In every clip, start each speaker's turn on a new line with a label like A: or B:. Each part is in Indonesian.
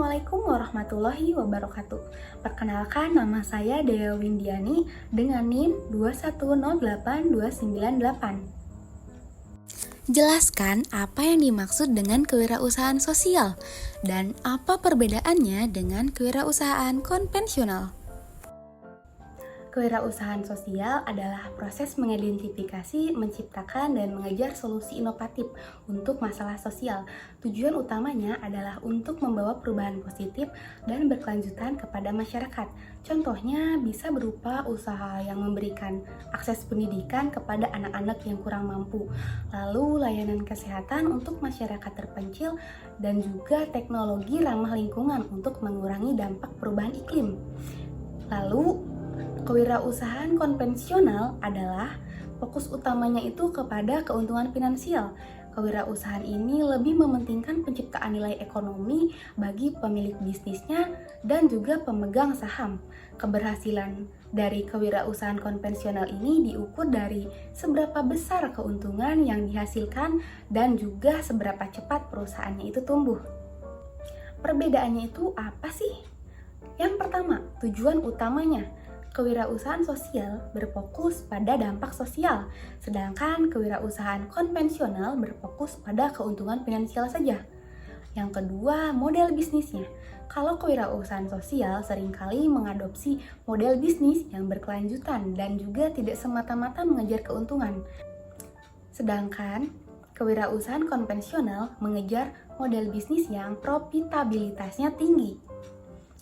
A: Assalamualaikum warahmatullahi wabarakatuh. Perkenalkan, nama saya Dea Windiani dengan NIM 2108298.
B: Jelaskan apa yang dimaksud dengan kewirausahaan sosial dan apa perbedaannya dengan kewirausahaan konvensional.
A: Kewirausahaan sosial adalah proses mengidentifikasi, menciptakan, dan mengejar solusi inovatif untuk masalah sosial. Tujuan utamanya adalah untuk membawa perubahan positif dan berkelanjutan kepada masyarakat. Contohnya bisa berupa usaha yang memberikan akses pendidikan kepada anak-anak yang kurang mampu, lalu layanan kesehatan untuk masyarakat terpencil, dan juga teknologi ramah lingkungan untuk mengurangi dampak perubahan iklim. Lalu, kewirausahaan konvensional adalah fokus utamanya itu kepada keuntungan finansial. Kewirausahaan ini lebih mementingkan penciptaan nilai ekonomi bagi pemilik bisnisnya dan juga pemegang saham. Keberhasilan dari kewirausahaan konvensional ini diukur dari seberapa besar keuntungan yang dihasilkan dan juga seberapa cepat perusahaannya itu tumbuh. Perbedaannya itu apa sih? Yang pertama, tujuan utamanya. Kewirausahaan sosial berfokus pada dampak sosial, sedangkan kewirausahaan konvensional berfokus pada keuntungan finansial saja. Yang kedua, model bisnisnya. Kalau kewirausahaan sosial seringkali mengadopsi model bisnis yang berkelanjutan dan juga tidak semata-mata mengejar keuntungan. Sedangkan kewirausahaan konvensional mengejar model bisnis yang profitabilitasnya tinggi.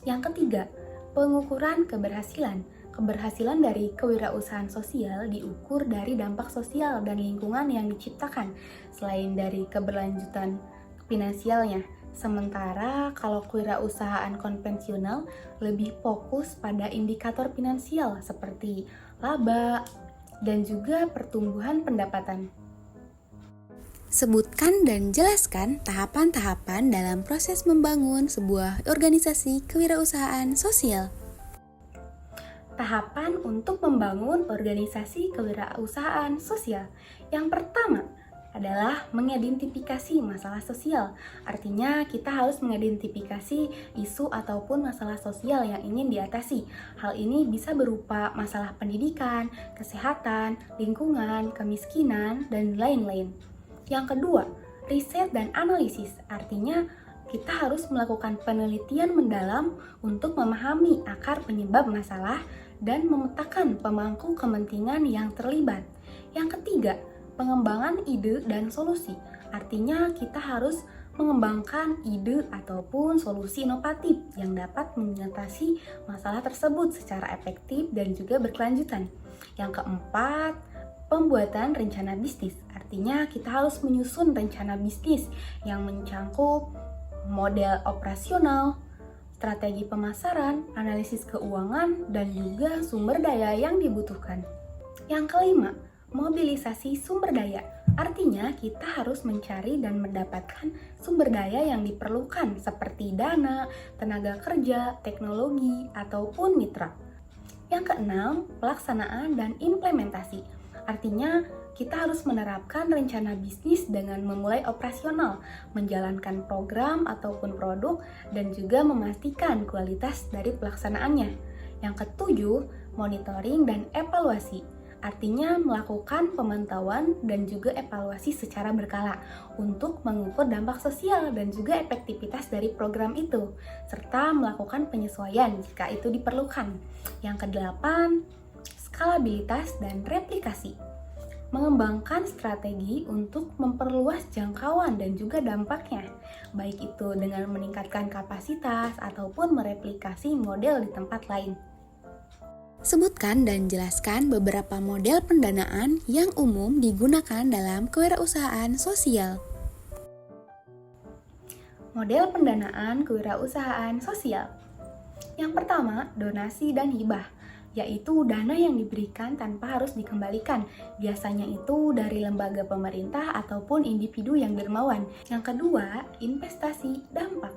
A: Yang ketiga, pengukuran keberhasilan. Keberhasilan dari kewirausahaan sosial diukur dari dampak sosial dan lingkungan yang diciptakan, selain dari keberlanjutan finansialnya. Sementara kalau kewirausahaan konvensional lebih fokus pada indikator finansial seperti laba dan juga pertumbuhan pendapatan.
B: Sebutkan dan jelaskan tahapan-tahapan dalam proses membangun sebuah organisasi kewirausahaan sosial.
A: Tahapan untuk membangun organisasi kewirausahaan sosial. Yang pertama adalah mengidentifikasi masalah sosial. Artinya kita harus mengidentifikasi isu ataupun masalah sosial yang ingin diatasi. Hal ini bisa berupa masalah pendidikan, kesehatan, lingkungan, kemiskinan, dan lain-lain. Yang kedua, riset dan analisis. Artinya kita harus melakukan penelitian mendalam untuk memahami akar penyebab masalah dan memetakan pemangku kepentingan yang terlibat. Yang ketiga, pengembangan ide dan solusi. Artinya kita harus mengembangkan ide ataupun solusi inovatif yang dapat mengatasi masalah tersebut secara efektif dan juga berkelanjutan. Yang keempat, pembuatan rencana bisnis. Artinya kita harus menyusun rencana bisnis yang mencangkup model operasional, strategi pemasaran, analisis keuangan, dan juga sumber daya yang dibutuhkan. Yang kelima, mobilisasi sumber daya. Artinya kita harus mencari dan mendapatkan sumber daya yang diperlukan seperti dana, tenaga kerja, teknologi, ataupun mitra. Yang keenam, pelaksanaan dan implementasi. Artinya kita harus menerapkan rencana bisnis dengan memulai operasional, menjalankan program ataupun produk, dan juga memastikan kualitas dari pelaksanaannya. Yang ketujuh, monitoring dan evaluasi. Artinya melakukan pemantauan dan juga evaluasi secara berkala untuk mengukur dampak sosial dan juga efektivitas dari program itu, serta melakukan penyesuaian jika itu diperlukan. Yang kedelapan, skalabilitas dan replikasi. Mengembangkan strategi untuk memperluas jangkauan dan juga dampaknya, baik itu dengan meningkatkan kapasitas ataupun mereplikasi model di tempat lain.
B: Sebutkan dan jelaskan beberapa model pendanaan yang umum digunakan dalam kewirausahaan sosial.
A: Model pendanaan kewirausahaan sosial. Yang pertama, donasi dan hibah, yaitu dana yang diberikan tanpa harus dikembalikan. Biasanya itu dari lembaga pemerintah ataupun individu yang dermawan. Yang kedua, investasi dampak,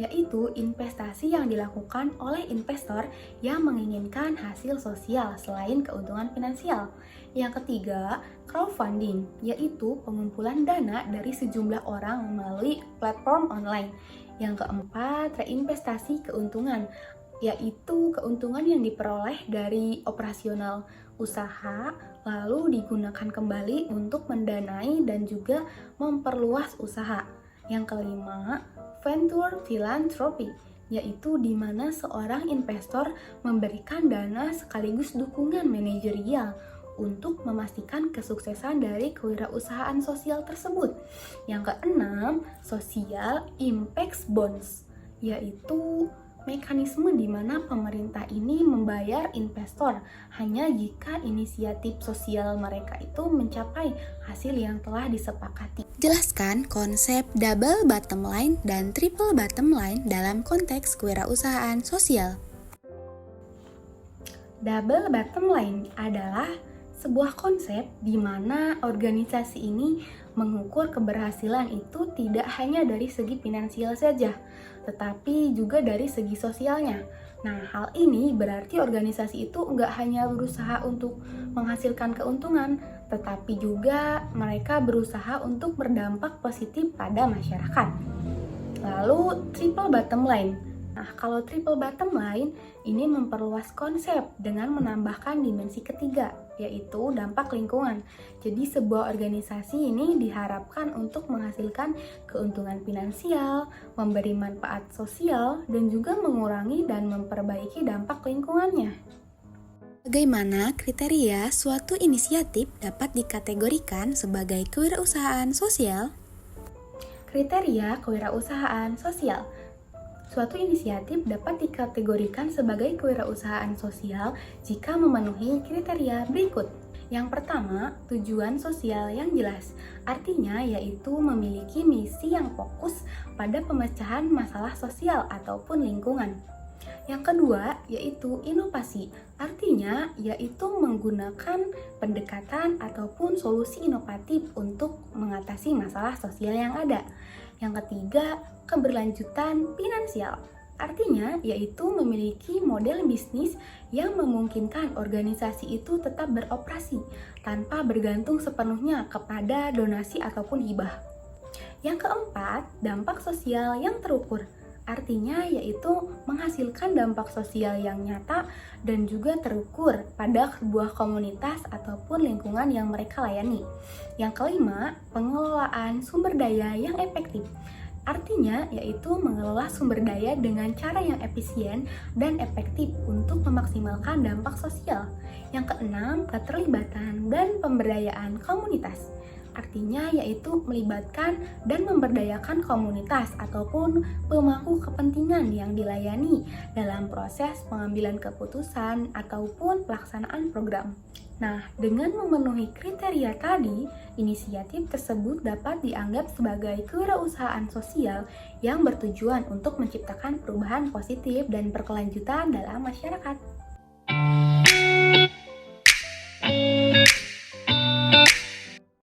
A: yaitu investasi yang dilakukan oleh investor yang menginginkan hasil sosial selain keuntungan finansial. Yang ketiga, crowdfunding, yaitu pengumpulan dana dari sejumlah orang melalui platform online. Yang keempat, reinvestasi keuntungan, yaitu keuntungan yang diperoleh dari operasional usaha lalu digunakan kembali untuk mendanai dan juga memperluas usaha. Yang kelima, venture philanthropy, yaitu di mana seorang investor memberikan dana sekaligus dukungan manajerial untuk memastikan kesuksesan dari kewirausahaan sosial tersebut. Yang keenam, social impact bonds, yaitu mekanisme di mana pemerintah ini membayar investor hanya jika inisiatif sosial mereka itu mencapai hasil yang telah disepakati.
B: Jelaskan konsep double bottom line dan triple bottom line dalam konteks kewirausahaan sosial.
A: Double bottom line adalah sebuah konsep di mana organisasi ini mengukur keberhasilan itu tidak hanya dari segi finansial saja, tetapi juga dari segi sosialnya. Nah, hal ini berarti organisasi itu nggak hanya berusaha untuk menghasilkan keuntungan, tetapi juga mereka berusaha untuk berdampak positif pada masyarakat. Lalu, triple bottom line. Nah, kalau triple bottom line, ini memperluas konsep dengan menambahkan dimensi ketiga, yaitu dampak lingkungan. Jadi sebuah organisasi ini diharapkan untuk menghasilkan keuntungan finansial, memberi manfaat sosial, dan juga mengurangi dan memperbaiki dampak lingkungannya.
B: Bagaimana kriteria suatu inisiatif dapat dikategorikan sebagai kewirausahaan sosial?
A: Kriteria kewirausahaan sosial. Suatu inisiatif dapat dikategorikan sebagai kewirausahaan sosial jika memenuhi kriteria berikut. Yang pertama, tujuan sosial yang jelas. Artinya yaitu memiliki misi yang fokus pada pemecahan masalah sosial ataupun lingkungan. Yang kedua, yaitu inovasi. Artinya yaitu menggunakan pendekatan ataupun solusi inovatif untuk mengatasi masalah sosial yang ada. Yang ketiga, keberlanjutan finansial. Artinya yaitu memiliki model bisnis yang memungkinkan organisasi itu tetap beroperasi tanpa bergantung sepenuhnya kepada donasi ataupun hibah. Yang keempat, dampak sosial yang terukur. Artinya yaitu menghasilkan dampak sosial yang nyata dan juga terukur pada sebuah komunitas ataupun lingkungan yang mereka layani. Yang kelima, pengelolaan sumber daya yang efektif. Artinya yaitu mengelola sumber daya dengan cara yang efisien dan efektif untuk memaksimalkan dampak sosial. Yang keenam, keterlibatan dan pemberdayaan komunitas. Artinya yaitu melibatkan dan memberdayakan komunitas ataupun pemangku kepentingan yang dilayani dalam proses pengambilan keputusan ataupun pelaksanaan program. Nah, dengan memenuhi kriteria tadi, inisiatif tersebut dapat dianggap sebagai kewirausahaan sosial yang bertujuan untuk menciptakan perubahan positif dan berkelanjutan dalam masyarakat.